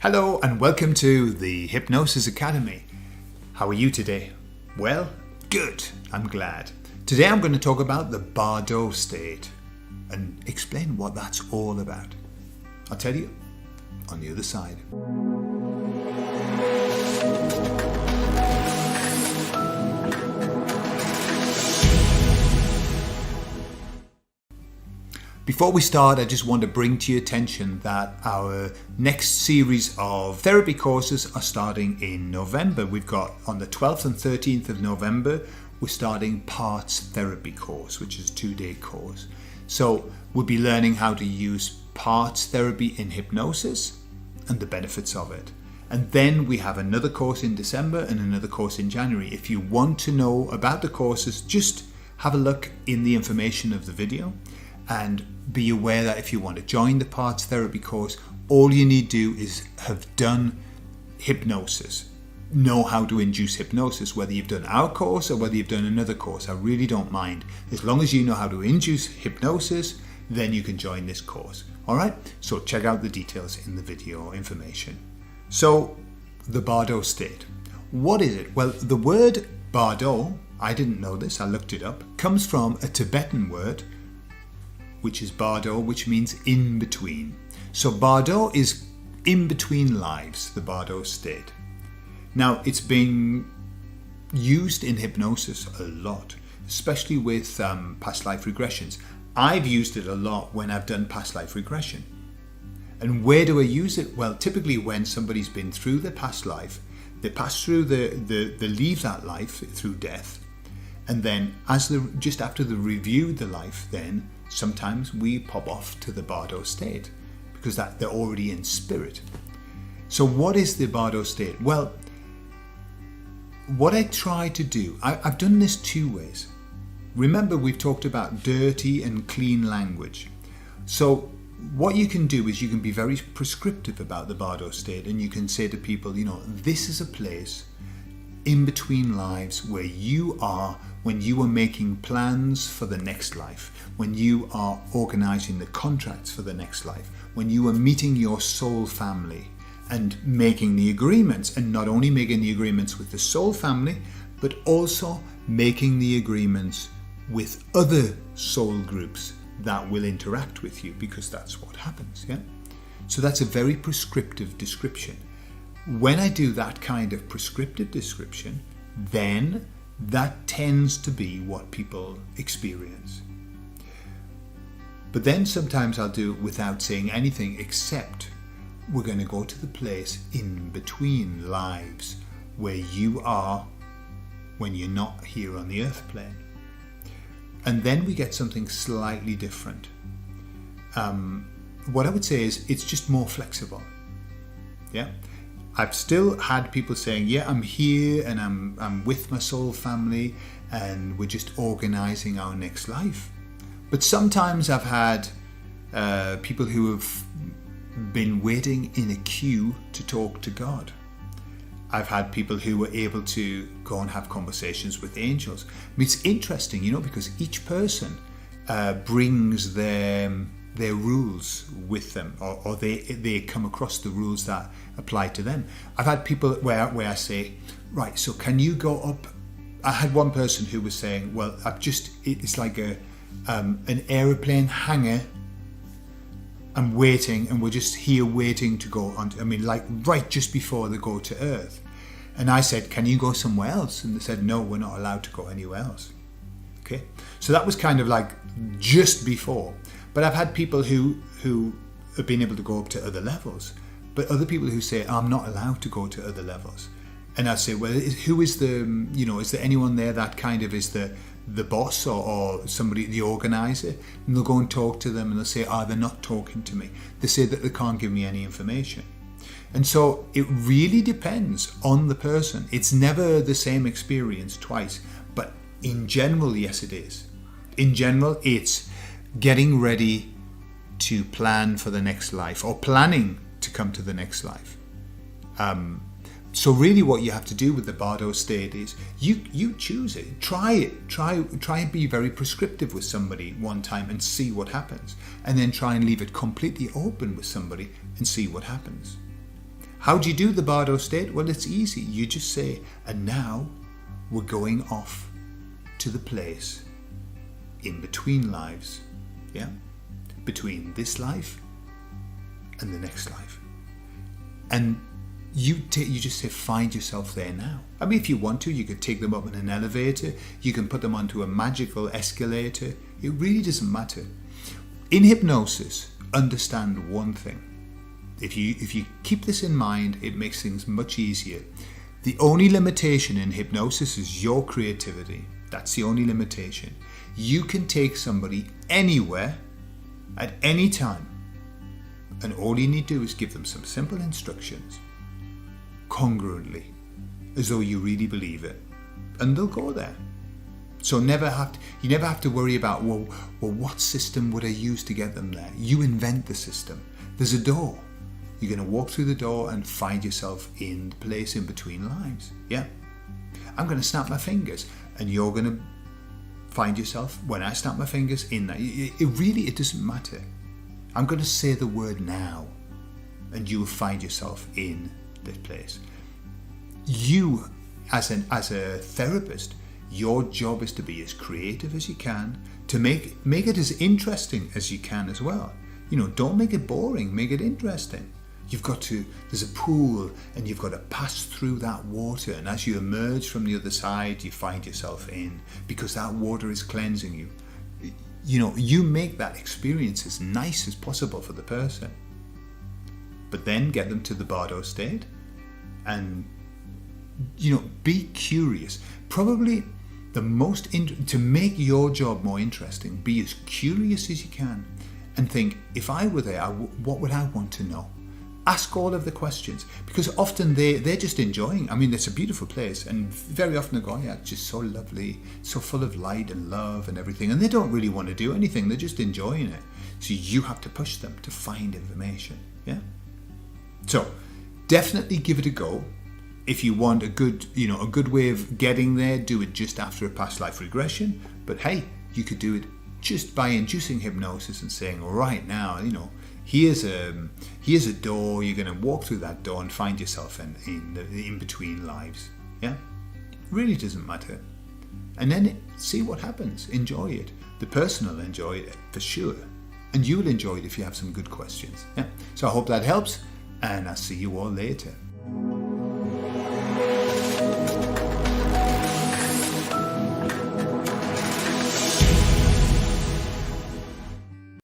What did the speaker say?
Hello and welcome to the Hypnosis Academy. How are you today? Well, good. I'm glad. Today I'm going to talk about the BARDOT state and explain what that's all about. I'll tell you on the other side. Before we start, I just want to bring to your attention that our next series of therapy courses are starting in November. We've got on the 12th and 13th of November, we're starting Parts Therapy course, which is a 2-day course. So we'll be learning how to use parts therapy in hypnosis and the benefits of it. And then we have another course in December and another course in January. If you want to know about the courses, just have a look in the information of the video. And be aware that if you want to join the parts therapy course, all you need to do is have done hypnosis, know how to induce hypnosis, whether you've done our course or whether you've done another course. I really don't mind. As long as you know how to induce hypnosis, then you can join this course. All right, so check out the details in the video information. So the BARDOT state, what is it? Well, the word BARDOT, I didn't know this, I looked it up, comes from a Tibetan word which is BARDOT, which means in between. So BARDOT is in between lives, the BARDOT state. Now, it's been used in hypnosis a lot, especially with past life regressions. I've used it a lot when I've done past life regression. And where do I use it? Well, typically when somebody's been through their past life, they pass through they leave that life through death. And then just after they reviewed the life, then sometimes we pop off to the BARDOT state because they're already in spirit. So what is the BARDOT state? Well, what I try to do, I've done this 2 ways. Remember, we've talked about dirty and clean language. So what you can do is you can be very prescriptive about the BARDOT state, and you can say to people, this is a place in between lives where you are when you are making plans for the next life, when you are organizing the contracts for the next life, when you are meeting your soul family and making the agreements, and not only making the agreements with the soul family, but also making the agreements with other soul groups that will interact with you, because that's what happens, yeah? So that's a very prescriptive description. When I do that kind of prescriptive description, then that tends to be what people experience. But then sometimes I'll do it without saying anything, except we're going to go to the place in between lives where you are when you're not here on the earth plane. And then we get something slightly different. What I would say is it's just more flexible. Yeah. I've still had people saying, yeah, I'm here and I'm with my soul family and we're just organizing our next life. But sometimes I've had people who have been waiting in a queue to talk to God. I've had people who were able to go and have conversations with angels. I mean, it's interesting, because each person brings their rules with them, or they come across the rules that apply to them. I've had people where I say, right, so can you go up? I had one person who was saying, well, it's like an aeroplane hangar. I'm waiting, and we're just here waiting to go on. Like right just before they go to Earth. And I said, can you go somewhere else? And they said, no, we're not allowed to go anywhere else. Okay, so that was kind of like just before. But I've had people who have been able to go up to other levels, but other people who say, I'm not allowed to go to other levels. And I say, well, who is is there anyone there that kind of is the boss or somebody, the organizer? And they'll go and talk to them and they'll say, they're not talking to me. They say that they can't give me any information. And so it really depends on the person. It's never the same experience twice, but in general, yes, it is. In general, it's getting ready to plan for the next life or planning to come to the next life. So really what you have to do with the BARDOT state is you choose it. Try it. Try and be very prescriptive with somebody one time and see what happens. And then try and leave it completely open with somebody and see what happens. How do you do the BARDOT state? Well, it's easy. You just say, and now we're going off to the place in between lives. Yeah? Between this life and the next life. And you just say, find yourself there now. I mean, if you want to, you could take them up in an elevator. You can put them onto a magical escalator. It really doesn't matter. In hypnosis, understand one thing. If you keep this in mind, it makes things much easier. The only limitation in hypnosis is your creativity. That's the only limitation. You can take somebody anywhere at any time, and all you need to do is give them some simple instructions congruently, as though you really believe it, and they'll go there. So you never have to worry about, well, what system would I use to get them there? You invent the system. There's a door. You're going to walk through the door and find yourself in the place in between lives. Yeah. I'm going to snap my fingers, and you're going to find yourself, when I snap my fingers, in that. It doesn't matter. I'm going to say the word now, and you will find yourself in this place. You, as a therapist, your job is to be as creative as you can, to make it as interesting as you can as well. Don't make it boring, make it interesting. There's a pool, and you've got to pass through that water, and as you emerge from the other side, you find yourself in, because that water is cleansing you. You make that experience as nice as possible for the person, but then get them to the BARDOT state, and be curious. Probably to make your job more interesting, be as curious as you can, and think, if I were there, what would I want to know? Ask all of the questions, because often they're just enjoying. I mean, it's a beautiful place, and very often they go, yeah, it's just so lovely, so full of light and love and everything, and they don't really want to do anything, they're just enjoying it. So you have to push them to find information. Yeah. So definitely give it a go. If you want a good way of getting there, do it just after a past life regression. But hey, you could do it just by inducing hypnosis and saying, all right, now, here's a door. You're going to walk through that door and find yourself in between lives. Yeah, really doesn't matter. And then see what happens. Enjoy it. The person will enjoy it for sure, and you'll enjoy it if you have some good questions. Yeah. So I hope that helps, and I'll see you all later.